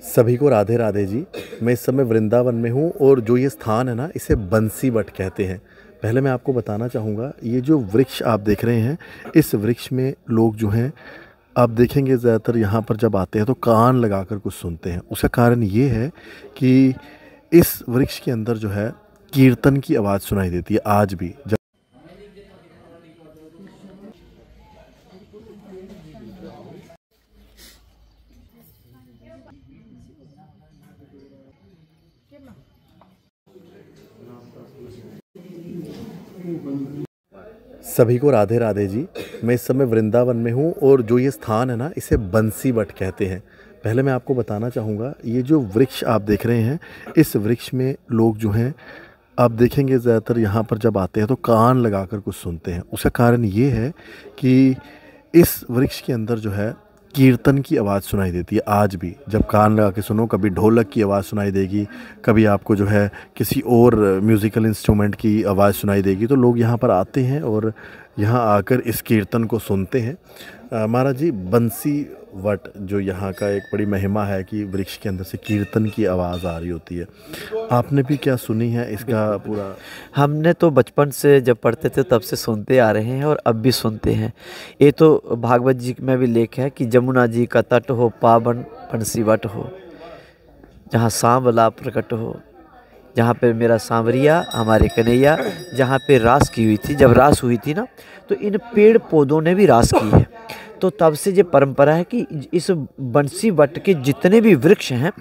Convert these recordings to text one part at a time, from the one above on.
सभी को राधे राधे जी। मैं इस समय वृंदावन में हूँ और जो ये स्थान है ना, इसे बंसी वट कहते हैं। पहले मैं आपको बताना चाहूँगा, ये जो वृक्ष आप देख रहे हैं, इस वृक्ष में लोग जो हैं, आप देखेंगे ज़्यादातर यहाँ पर जब आते हैं तो कान लगाकर कुछ सुनते हैं। उसका कारण ये है कि इस वृक्ष के अंदर जो है कीर्तन की आवाज़ सुनाई देती है आज भी। जब सभी को राधे राधे जी। मैं इस समय वृंदावन में हूँ और जो ये स्थान है ना, इसे बंसी वट कहते हैं। पहले मैं आपको बताना चाहूँगा, ये जो वृक्ष आप देख रहे हैं, इस वृक्ष में लोग जो हैं, आप देखेंगे ज़्यादातर यहाँ पर जब आते हैं तो कान लगाकर कुछ सुनते हैं। उसका कारण ये है कि इस वृक्ष के अंदर जो है कीर्तन की आवाज़ सुनाई देती है आज भी। जब कान लगा के सुनो, कभी ढोलक की आवाज़ सुनाई देगी, कभी आपको जो है किसी और म्यूज़िकल इंस्ट्रूमेंट की आवाज़ सुनाई देगी। तो लोग यहाँ पर आते हैं और यहाँ आकर इस कीर्तन को सुनते हैं। महाराज जी, बंसी वट जो यहाँ का एक बड़ी महिमा है कि वृक्ष के अंदर से कीर्तन की आवाज़ आ रही होती है। आपने भी क्या सुनी है इसका पूरा? हमने तो बचपन से जब पढ़ते थे तब से सुनते आ रहे हैं और अब भी सुनते हैं। ये तो भागवत जी में भी लेख है कि जमुना जी का तट हो, पावन बंसी वट हो, जहाँ सांवला प्रकट हो, जहाँ पे मेरा सांवरिया हमारे कन्हैया, जहाँ पे रास की हुई थी। जब रास हुई थी ना, तो इन पेड़ पौधों ने भी रास की है। तो तब से ये परंपरा है कि इस बंसी वट के जितने भी वृक्ष हैं,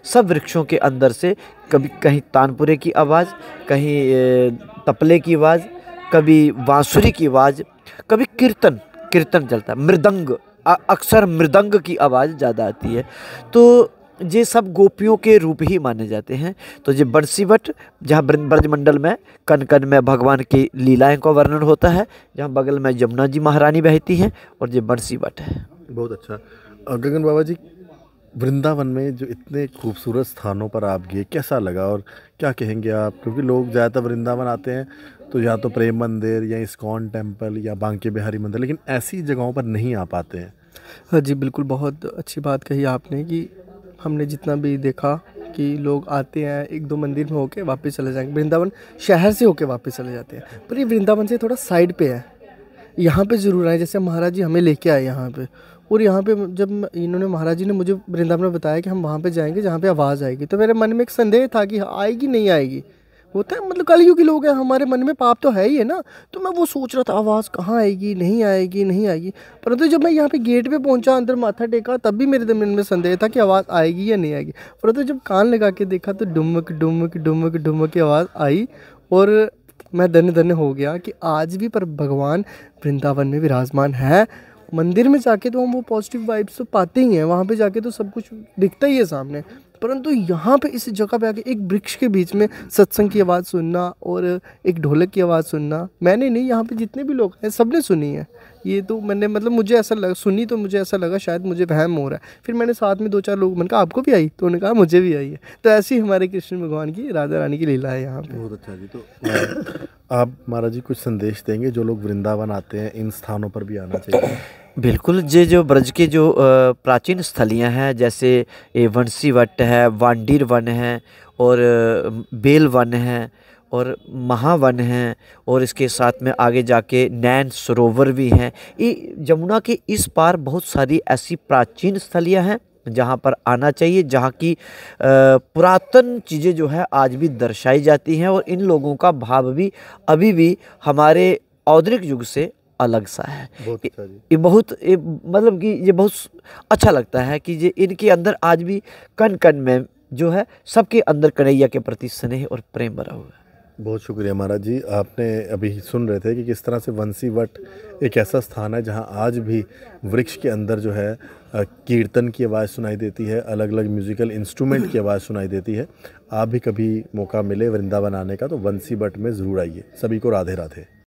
सब वृक्षों के अंदर से कभी कहीं तानपुरे की आवाज़, कहीं तबले की आवाज़, कभी बांसुरी की आवाज़, कभी कीर्तन कीर्तन चलता है। मृदंग, अक्सर मृदंग की आवाज़ ज़्यादा आती है। तो ये सब गोपियों के रूप ही माने जाते हैं। तो ये बंसी वट, जहाँ ब्रजमंडल में कन कन में भगवान की लीलाएं का वर्णन होता है, जहाँ बगल में जमुना जी महारानी बहती हैं, और ये बंसी वट है। बहुत अच्छा। गगन बाबा जी, वृंदावन में जो इतने खूबसूरत स्थानों पर आप गए, कैसा लगा और क्या कहेंगे आप? क्योंकि लोग ज़्यादातर वृंदावन आते हैं तो या तो प्रेम मंदिर या इस्कॉन टेम्पल या बांके बिहारी मंदिर, लेकिन ऐसी जगहों पर नहीं आ पाते हैं। हाँ जी, बिल्कुल, बहुत अच्छी बात कही आपने कि हमने जितना भी देखा कि लोग आते हैं, एक दो मंदिर में होके वापस चले जाएंगे, वृंदावन शहर से होके वापस चले जाते हैं, पर ये वृंदावन से थोड़ा साइड पे है। यहाँ पे ज़रूर आए, जैसे महाराज जी हमें लेके आए यहाँ पे, और यहाँ पे जब इन्होंने महाराज जी ने मुझे वृंदावन में बताया कि हम वहाँ पे जाएंगे जहाँ पे आवाज़ आएगी, तो मेरे मन में एक संदेह था कि आएगी नहीं आएगी। होता है, मतलब कलयुग के लोग हैं, हमारे मन में पाप तो है ही है ना। तो मैं वो सोच रहा था आवाज़ कहाँ आएगी, नहीं आएगी नहीं आएगी। परंतु जब मैं यहाँ पे गेट पे पहुँचा, अंदर माथा टेका, तब भी मेरे मन में संदेह था कि आवाज़ आएगी या नहीं आएगी। परंतु जब कान लगा के देखा तो डुमक डुमक डुमक डुमक की आवाज़ आई, और मैं धन्य धन्य हो गया कि आज भी पर भगवान वृंदावन में विराजमान है। मंदिर में जाके तो हम वो पॉजिटिव वाइब्स तो पाते ही हैं, वहाँ पे जाके तो सब कुछ दिखता ही है सामने, परंतु यहाँ पे इस जगह पे आके एक वृक्ष के बीच में सत्संग की आवाज़ सुनना और एक ढोलक की आवाज़ सुनना, मैंने नहीं, यहाँ पे जितने भी लोग हैं सब ने सुनी है। ये तो मैंने, मतलब मुझे ऐसा लगा, सुनी तो मुझे ऐसा लगा शायद मुझे वहम हो रहा है। फिर मैंने साथ में दो चार लोग, मैंने कहा आपको भी आई? तो उन्होंने कहा मुझे भी आई है। तो ऐसी हमारे कृष्ण भगवान की, राधा रानी की लीला है यहाँ पे। बहुत अच्छा जी। तो आप महाराज जी कुछ संदेश देंगे, जो लोग वृंदावन आते हैं इन स्थानों पर भी आना चाहिए? बिल्कुल, ये जो ब्रज के जो प्राचीन स्थलियाँ हैं, जैसे ये बंसी वट है, वांडीर वन है, और बेल वन है, और महावन है, और इसके साथ में आगे जाके नैन सरोवर भी हैं। ये जमुना के इस पार बहुत सारी ऐसी प्राचीन स्थलियाँ हैं जहाँ पर आना चाहिए, जहाँ की पुरातन चीज़ें जो है आज भी दर्शाई जाती हैं, और इन लोगों का भाव भी अभी भी हमारे आधुनिक युग से अलग सा है। बहुत अच्छा जी। ये बहुत मतलब कि ये बहुत अच्छा लगता है कि ये इनके अंदर आज भी कण कण में जो है सबके अंदर कन्हैया के प्रति स्नेह और प्रेम भरा हुआ है। बहुत शुक्रिया महाराज जी। आपने अभी सुन रहे थे कि किस तरह से बंसी वट एक ऐसा स्थान है जहां आज भी वृक्ष के अंदर जो है कीर्तन की आवाज़ सुनाई देती है, अलग अलग म्यूज़िकल इंस्ट्रूमेंट की आवाज़ सुनाई देती है। आप भी कभी मौका मिले वृंदावन आने का तो बंसी वट में ज़रूर आइए। सभी को राधे राधे।